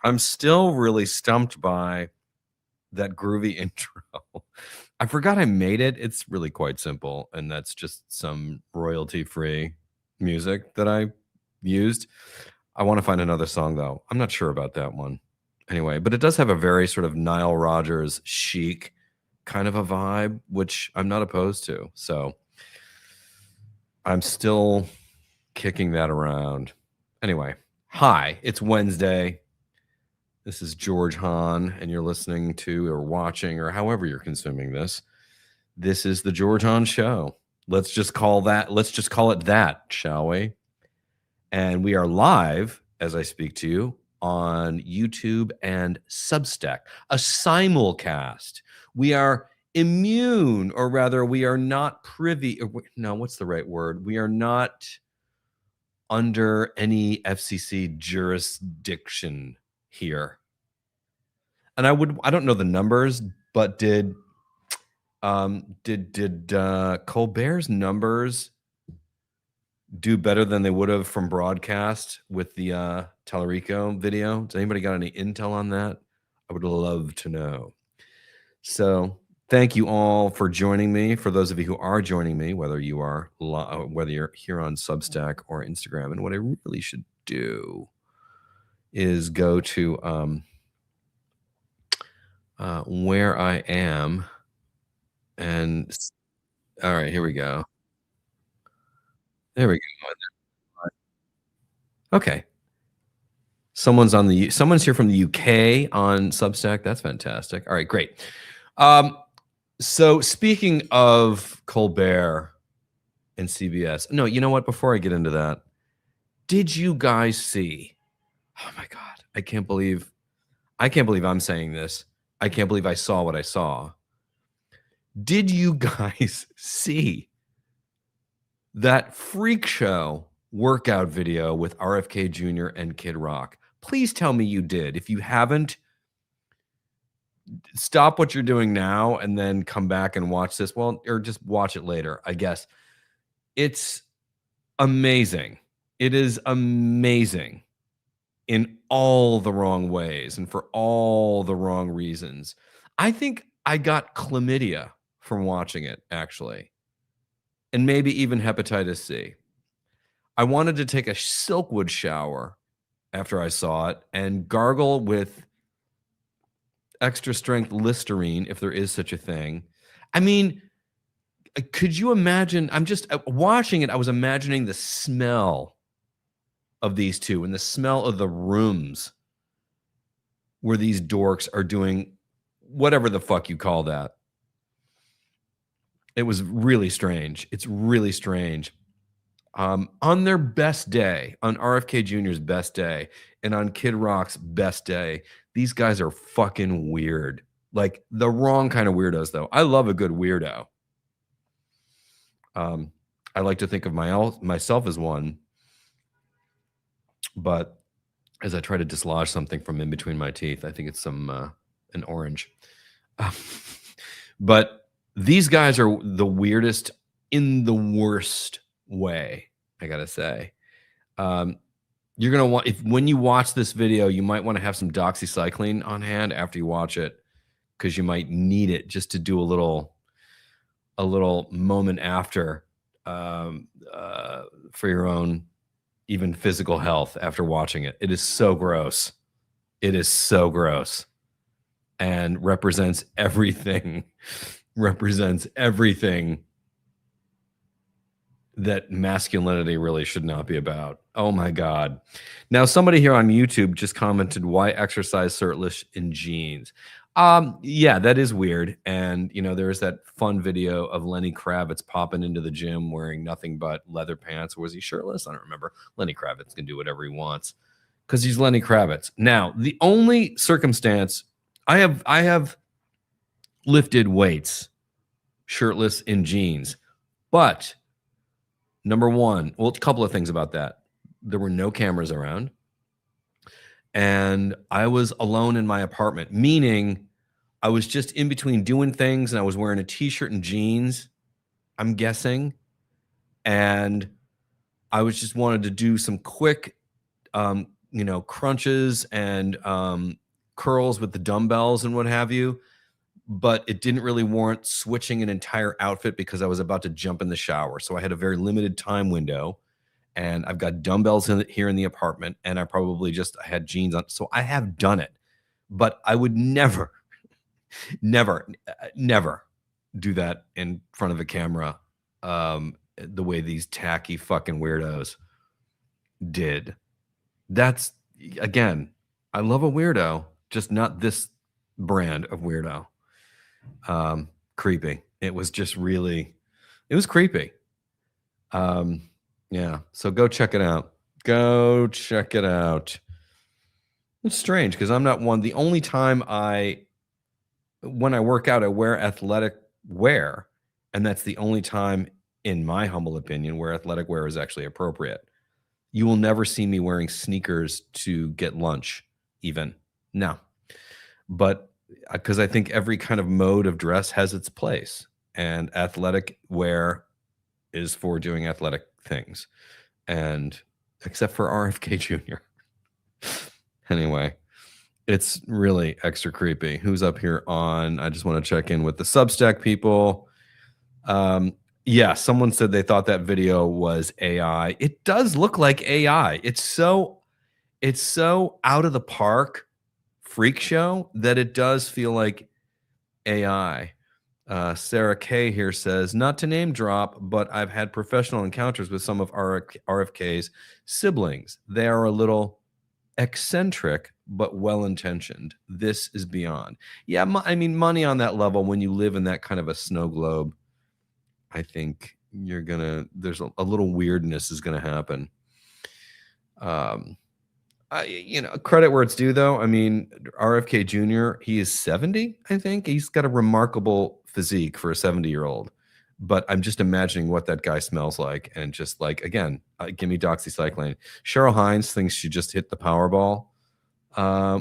I'm still really stumped by that groovy intro. I forgot I made it. It's really quite simple, and that's just some royalty-free music that I used. I wanna find another song, though. I'm not sure about that one. Anyway, but it does have a very sort of Nile Rodgers chic kind of a vibe, which I'm not opposed to. So I'm still kicking that around. Anyway, hi, it's Wednesday. This is George Hahn, and you're listening to or watching or however you're consuming this. This is the George Hahn Show. Let's just call it that, shall we? And we are live as I speak to you on YouTube and Substack, a simulcast. We are immune, or rather, we are not privy. No, what's the right word? We are not under any FCC jurisdiction here. And I don't know the numbers, but did Colbert's numbers do better than they would have from broadcast with the Tallarico video? Does anybody got any intel on that? I would love to know. So thank you all for joining me. For those of you who are joining me, whether you're here on Substack or Instagram, and what I really should do is go to where I am, and all right, here we go. There we go. Okay. Someone's here from the UK on Substack. That's fantastic. All right, great. So speaking of Colbert and CBS, no, you know what? Before I get into that, did you guys see? Oh my God, I can't believe I'm saying this. I can't believe I saw what I saw. Did you guys see that freak show workout video with RFK Jr. and Kid Rock? Please tell me you did. If you haven't, stop what you're doing now and then come back and watch this. Well, or just watch it later, I guess. It's amazing. It is amazing in all the wrong ways and for all the wrong reasons. I think I got chlamydia from watching it, actually, and maybe even hepatitis C. I wanted to take a Silkwood shower after I saw it and gargle with extra strength Listerine, if there is such a thing. I mean, could you imagine? I'm just watching it. I was imagining the smell of these two and the smell of the rooms where these dorks are doing whatever the fuck you call that. It was really strange. It's really strange. On their best day, on RFK Jr.'s best day, and on Kid Rock's best day, these guys are fucking weird. Like the wrong kind of weirdos, though. I love a good weirdo. I like to think of myself as one, but as I try to dislodge something from in between my teeth, I think it's an orange. But these guys are the weirdest in the worst way, I gotta say. You're gonna want, when you watch this video, you might want to have some doxycycline on hand after you watch it, because you might need it just to do a little moment after for your own even physical health after watching it. It is so gross. It is so gross, and represents everything that masculinity really should not be about. Oh my God. Now, somebody here on YouTube just commented, why exercise shirtless in jeans? Yeah, that is weird. And, you know, there's that fun video of Lenny Kravitz popping into the gym wearing nothing but leather pants. Or was he shirtless? I don't remember. Lenny Kravitz can do whatever he wants because he's Lenny Kravitz. Now, the only circumstance I have lifted weights shirtless in jeans, but number one, well, a couple of things about that. There were no cameras around, and I was alone in my apartment, meaning I was just in between doing things, and I was wearing a t-shirt and jeans, I'm guessing, and I was just wanted to do some quick crunches and curls with the dumbbells and what have you, but it didn't really warrant switching an entire outfit because I was about to jump in the shower. So I had a very limited time window, and I've got dumbbells here in the apartment, and I had jeans on. So I have done it, but I would never, never, never do that in front of a camera the way these tacky fucking weirdos did. That's, again, I love a weirdo, just not this brand of weirdo. Creepy. It was just really, it was creepy. Yeah. So go check it out. Go check it out. It's strange because I'm not one. The only time when I work out, I wear athletic wear. And that's the only time, in my humble opinion, where athletic wear is actually appropriate. You will never see me wearing sneakers to get lunch, even. No. But because I think every kind of mode of dress has its place, and athletic wear is for doing athletic things, and except for RFK Jr. Anyway, it's really extra creepy. Who's up here on? I just want to check in with the Substack people. Yeah, someone said they thought that video was AI. It does look like AI. It's so out of the park freak show that it does feel like AI. Sarah K here says, not to name drop, but I've had professional encounters with some of RFK's siblings. They are a little eccentric, but well-intentioned. This is beyond. Yeah, I mean, money on that level, when you live in that kind of a snow globe, I think there's a little weirdness is going to happen. Credit where it's due, though. I mean, RFK Jr., he is 70, I think. He's got a remarkable physique for a 70-year-old. But I'm just imagining what that guy smells like. And just like, again, give me doxycycline. Cheryl Hines thinks she just hit the Powerball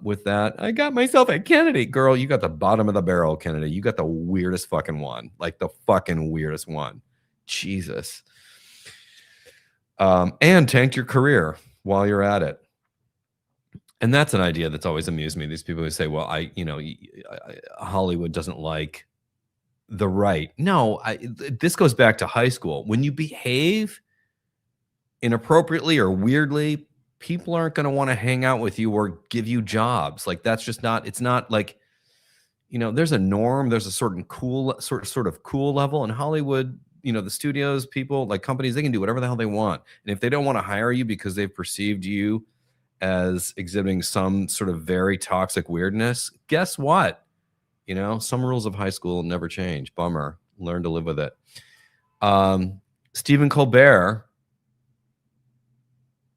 with that. I got myself a Kennedy. Girl, you got the bottom of the barrel, Kennedy. You got the weirdest fucking one. Like the fucking weirdest one. Jesus. And tanked your career while you're at it. And that's an idea that's always amused me. These people who say, well, Hollywood doesn't like the right. No, this goes back to high school. When you behave inappropriately or weirdly, people aren't going to want to hang out with you or give you jobs. Like, that's just not, it's not like, there's a norm. There's a certain cool, sort of cool level in Hollywood. The studios, people, like companies, they can do whatever the hell they want. And if they don't want to hire you because they've perceived you as exhibiting some sort of very toxic weirdness, guess what? Some rules of high school never change. Bummer. Learn to live with it. Stephen Colbert,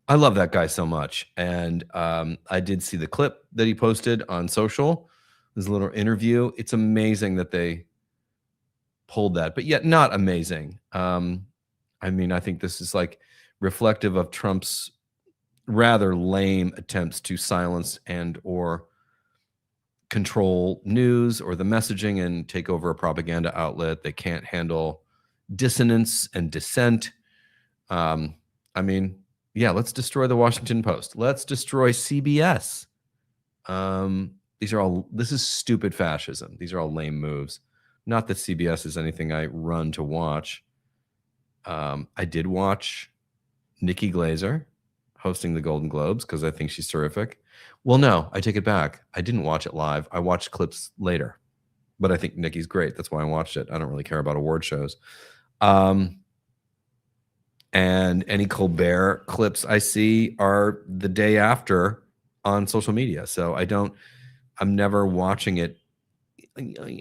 I love that guy so much. And I did see the clip that he posted on social. There's a little interview. It's amazing that they pulled that, but yet not amazing. I mean, I think this is like reflective of Trump's rather lame attempts to silence and or control news or the messaging and take over a propaganda outlet. They can't handle dissonance and dissent. I mean, yeah, let's destroy the Washington Post. Let's destroy CBS. This is stupid fascism. These are all lame moves. Not that CBS is anything I run to watch. I did watch Nikki Glaser hosting the Golden Globes because I think she's terrific. Well, no, I take it back. I didn't watch it live. I watched clips later, but I think Nikki's great. That's why I watched it. I don't really care about award shows. And any Colbert clips I see are the day after on social media. So I'm never watching it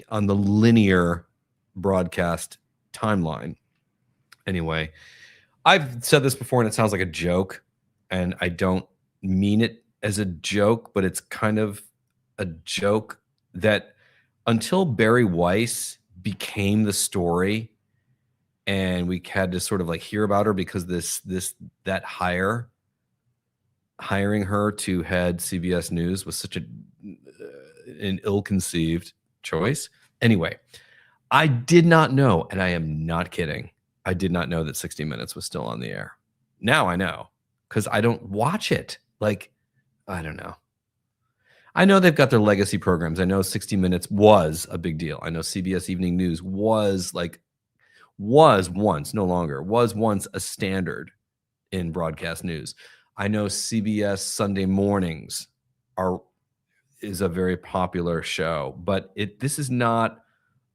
on the linear broadcast timeline. Anyway, I've said this before and it sounds like a joke, and I don't mean it as a joke, but it's kind of a joke that until Barry Weiss became the story and we had to sort of like hear about her because that hiring her to head CBS News was such an ill-conceived choice. Anyway, I did not know, and I am not kidding, I did not know that 60 Minutes was still on the air. Now I know, because I don't watch it. Like, I don't know. I know they've got their legacy programs. I know 60 Minutes was a big deal. I know CBS Evening News was once, no longer, was once a standard in broadcast news. I know CBS Sunday Mornings is a very popular show, but this is not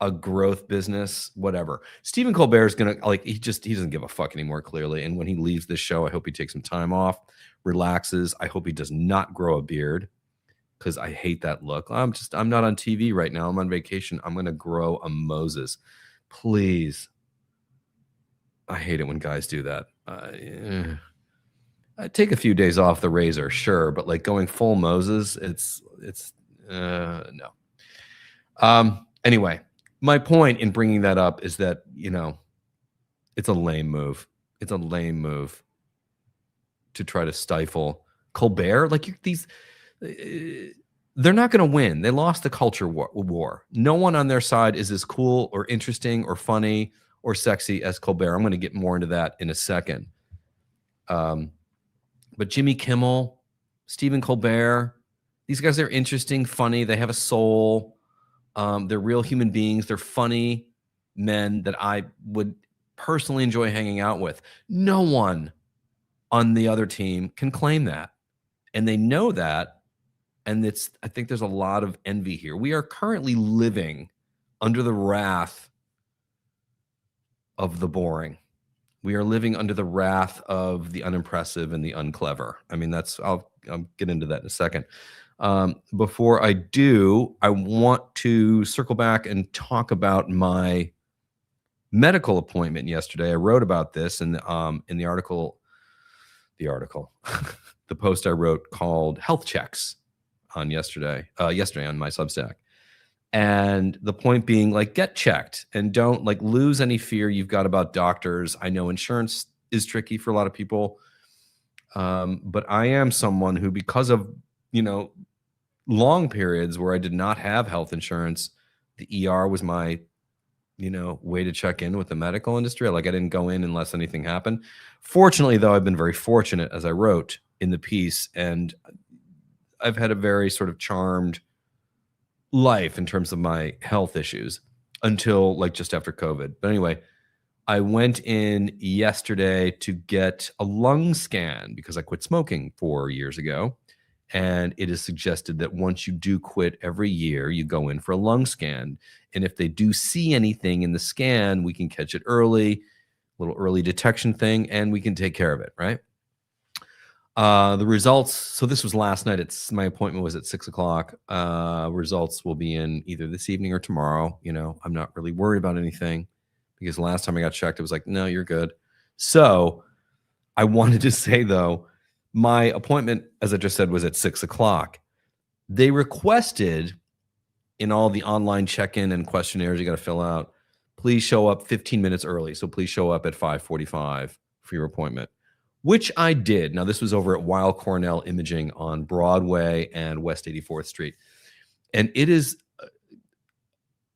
a growth business, whatever. Stephen Colbert is gonna he doesn't give a fuck anymore, clearly. And when he leaves this show, I hope he takes some time off, relaxes. I hope he does not grow a beard because I hate that look. I'm not on TV right now. I'm on vacation. I'm gonna grow a Moses, please. I hate it when guys do that. I take a few days off the razor, sure, but like going full Moses, it's no. Anyway, my point in bringing that up is that, it's a lame move. It's a lame move to try to stifle Colbert. They're not going to win. They lost the culture war. No one on their side is as cool or interesting or funny or sexy as Colbert. I'm going to get more into that in a second. But Jimmy Kimmel, Stephen Colbert, these guys are interesting, funny. They have a soul. They're real human beings. They're funny men that I would personally enjoy hanging out with. No one on the other team can claim that. And they know that. And I think there's a lot of envy here. We are currently living under the wrath of the boring. We are living under the wrath of the unimpressive and the unclever. I mean, I'll get into that in a second. Before I do, I want to circle back and talk about my medical appointment yesterday. I wrote about this in the article, the post I wrote called Health Checks on yesterday on my Substack. And the point being, get checked and don't lose any fear you've got about doctors. I know insurance is tricky for a lot of people. But I am someone who, because of, long periods where I did not have health insurance, the ER was my, way to check in with the medical industry. I didn't go in unless anything happened. Fortunately, though, I've been very fortunate, as I wrote in the piece, and I've had a very sort of charmed life in terms of my health issues until just after COVID. But anyway, I went in yesterday to get a lung scan because I quit smoking 4 years ago. And it is suggested that once you do quit every year, you go in for a lung scan. And if they do see anything in the scan, we can catch it early, little early detection thing, and we can take care of it, right? The results, so this was last night. My appointment was at 6:00. Results will be in either this evening or tomorrow. I'm not really worried about anything because the last time I got checked, it was like, no, you're good. So I wanted to say, though, my appointment, as I just said, was at 6:00. They requested in all the online check-in and questionnaires you got to fill out, please show up 15 minutes early. So please show up at 5:45 for your appointment, which I did. Now, this was over at Weill Cornell Imaging on Broadway and West 84th Street. And it is,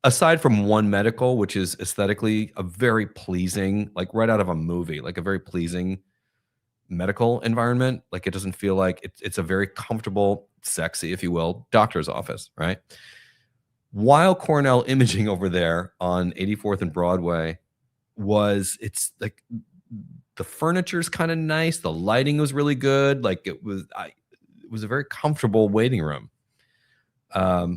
aside from One Medical, which is aesthetically a very pleasing, right out of a movie, a very pleasing medical environment. It doesn't feel like it's a very comfortable, sexy, if you will, doctor's office, right? Weill Cornell Imaging over there on 84th and Broadway it's the furniture's kind of nice. The lighting was really good. It was a very comfortable waiting room. I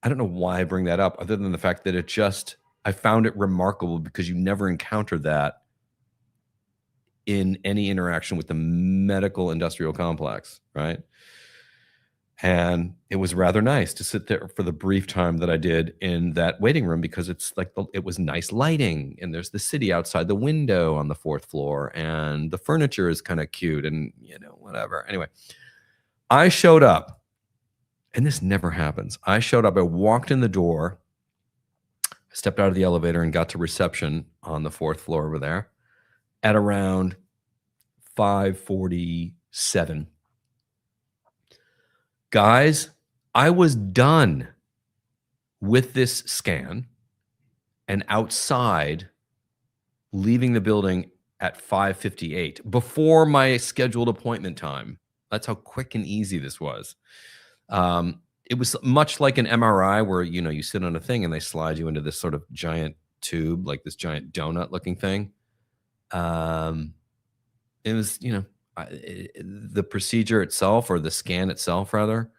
don't know why I bring that up other than the fact that I found it remarkable because you never encounter that in any interaction with the medical industrial complex, right? And it was rather nice to sit there for the brief time that I did in that waiting room because it was nice lighting and there's the city outside the window on the 4th floor and the furniture is kind of cute and, whatever. Anyway, I showed up and this never happens. I showed up, I walked in the door, I stepped out of the elevator and got to reception on the 4th floor over there at around 5:47. Guys, I was done with this scan and outside leaving the building at 5:58 before my scheduled appointment time. That's how quick and easy this was. It was much like an MRI where, you sit on a thing and they slide you into this sort of giant tube, like this giant donut looking thing. It was, the procedure itself, or the scan itself rather,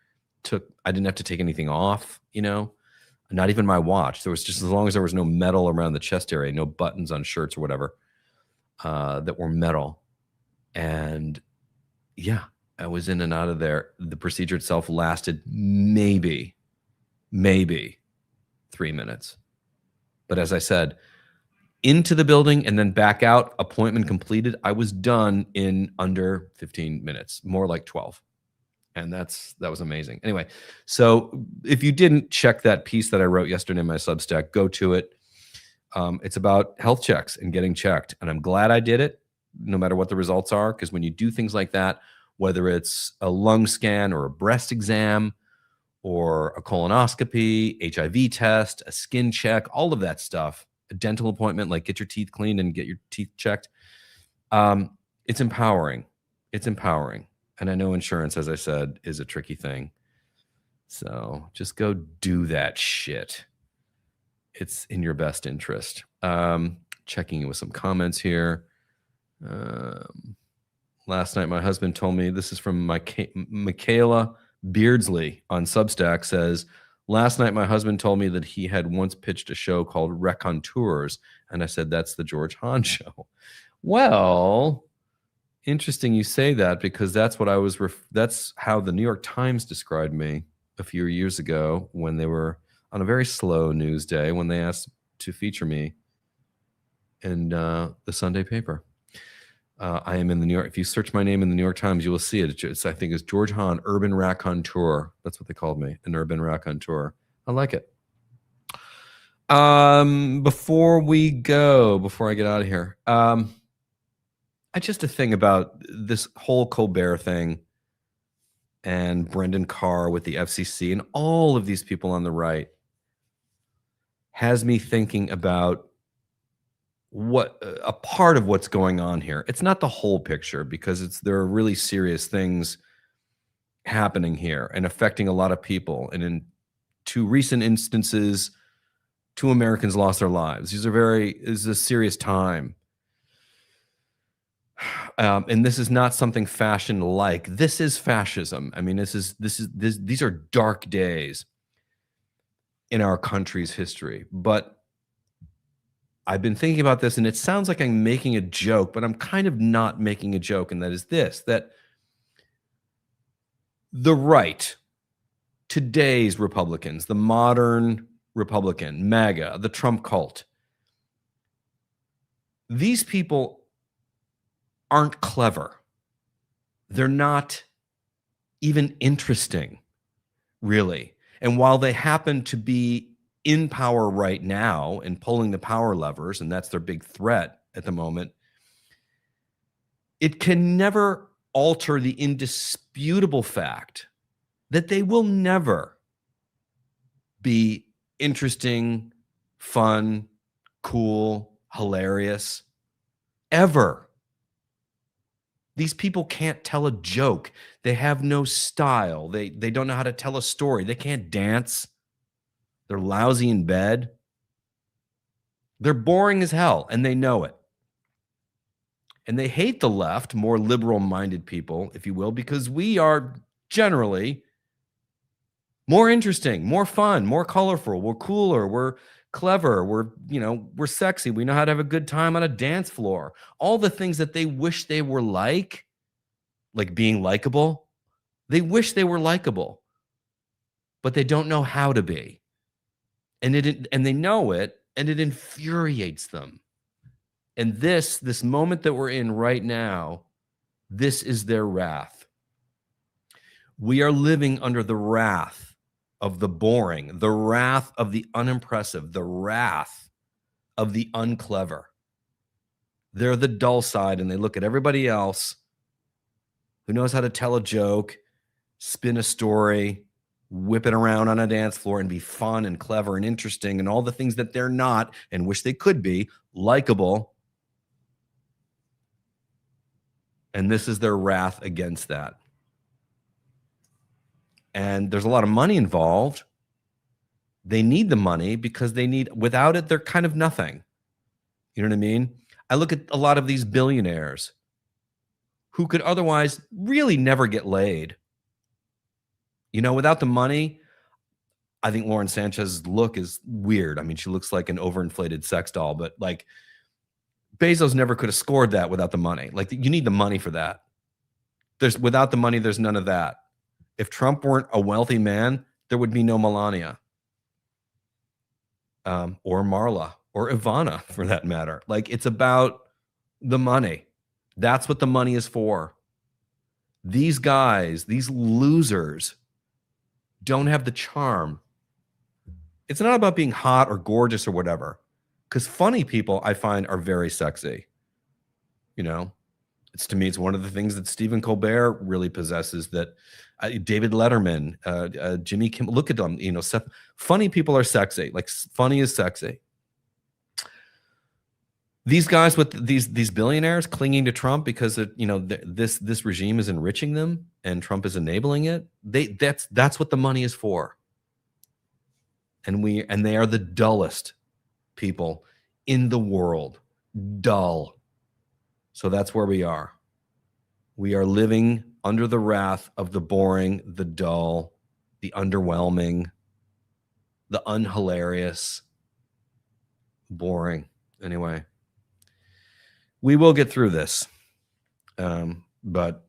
I didn't have to take anything off, not even my watch. There was just, as long as there was no metal around the chest area, no buttons on shirts or whatever, that were metal. And yeah, I was in and out of there. The procedure itself lasted maybe 3 minutes. But as I said, into the building and then back out, appointment completed. I was done in under 15 minutes, more like 12. And that was amazing. Anyway, so if you didn't check that piece that I wrote yesterday in my Substack, go to it. It's about health checks and getting checked. And I'm glad I did it, no matter what the results are, because when you do things like that, whether it's a lung scan or a breast exam or a colonoscopy, HIV test, a skin check, all of that stuff, a dental appointment, like get your teeth cleaned and get your teeth checked. It's empowering. It's empowering. And I know insurance, as I said, is a tricky thing. So just go do that shit. It's in your best interest. Checking in with some comments here. Last night, my husband told me, this is from Michaela Beardsley on Substack, says, last night, my husband told me that he had once pitched a show called Raconteurs. And I said, that's the George Hahn show. Well, interesting you say that, because that's what that's how the New York Times described me a few years ago when they were on a very slow news day, when they asked to feature me in the Sunday paper. I am in the New York. If you search my name in the New York Times, you will see it. I think it's George Hahn, Urban Raconteur. That's what they called me, an Urban Raconteur. I like it. Before I get out of here, just a thing about this whole Colbert thing and Brendan Carr with the FCC and all of these people on the right has me thinking about what a part of what's going on here. It's not the whole picture, because there are really serious things happening here and affecting a lot of people. And in 2 recent instances, 2 Americans lost their lives. This is a serious time. And this is not something fashion-like. This is fascism. I mean, these are dark days in our country's history. But I've been thinking about this, and it sounds like I'm making a joke, but I'm kind of not making a joke, and that is that the right, today's Republicans, the modern Republican, MAGA, the Trump cult, these people aren't clever. They're not even interesting, really. And while they happen to be in power right now and pulling the power levers, and that's their big threat at the moment, it can never alter the indisputable fact that they will never be interesting, fun, cool, hilarious, ever. These people can't tell a joke. They have no style. They don't know how to tell a story. They can't dance. They're lousy in bed. They're boring as hell, and they know it. And they hate the left, more liberal-minded people, if you will, because we are generally more interesting, more fun, more colorful. We're cooler. We're clever. We're sexy. We know how to have a good time on a dance floor. All the things that they wish they were like being likable. They wish they were likable, but they don't know how to be. And they know it, and it infuriates them. And this moment that we're in right now, this is their wrath. We are living under the wrath of the boring, the wrath of the unimpressive, the wrath of the unclever. They're the dull side, and they look at everybody else who knows how to tell a joke, spin a story, whip it around on a dance floor, and be fun and clever and interesting and all the things that they're not and wish they could be, likable. And this is their wrath against that. and there's a lot of money involved. They need the money because without it, they're kind of nothing. You know what I mean? I look at a lot of these billionaires who could otherwise really never get laid. Without the money, I think Lauren Sanchez's look is weird. I mean, she looks like an overinflated sex doll, but like Bezos never could have scored that without the money. Like, you need the money for that. Without the money, there's none of that. If Trump weren't a wealthy man, there would be no Melania, or Marla, or Ivana, for that matter. Like, it's about the money. That's what the money is for. These guys, these losers, don't have the charm. It's not about being hot or gorgeous or whatever, because funny people, I find, are very sexy. To me, it's one of the things that Stephen Colbert really possesses, that David Letterman, Jimmy Kimmel, look at them, funny people are sexy. Like, funny is sexy. These guys with these billionaires clinging to Trump because this regime is enriching them and Trump is enabling it. That's what the money is for. And they are the dullest people in the world. Dull. So that's where we are. We are living under the wrath of the boring, the dull, the underwhelming, the unhilarious. Boring. Anyway, we will get through this. But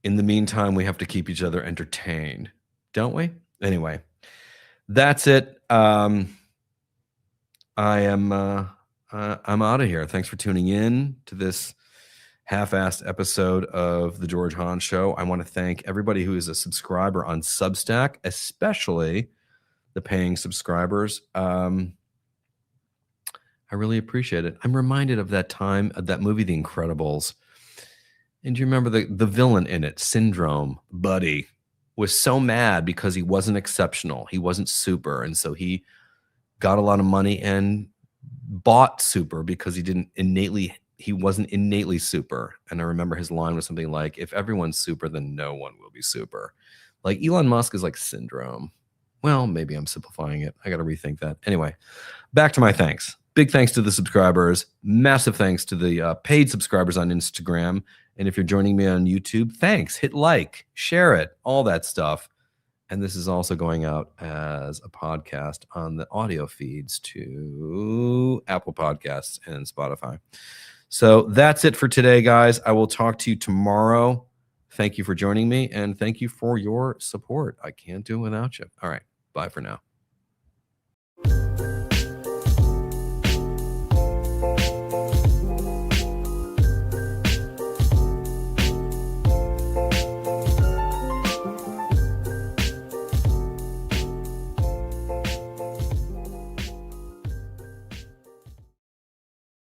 in the meantime, we have to keep each other entertained, don't we? Anyway, that's it. I'm out of here. Thanks for tuning in to this half-assed episode of the George Hahn Show. I want to thank everybody who is a subscriber on Substack, especially the paying subscribers. I really appreciate it. I'm reminded of that time of that movie, The Incredibles. And do you remember the villain in it, Syndrome, Buddy, was so mad because he wasn't exceptional. He wasn't super. And so he got a lot of money and bought super because he wasn't innately super. And I remember his line was something like, if everyone's super, then no one will be super. Like, Elon Musk is like Syndrome. Well, maybe I'm simplifying it. I got to rethink that. Anyway, back to my thanks. Big thanks to the subscribers. Massive thanks to the paid subscribers on Instagram. And if you're joining me on YouTube, thanks. Hit like, share it, all that stuff. And this is also going out as a podcast on the audio feeds to Apple Podcasts and Spotify. So that's it for today, guys. I will talk to you tomorrow. Thank you for joining me, and thank you for your support. I can't do it without you. All right. Bye for now.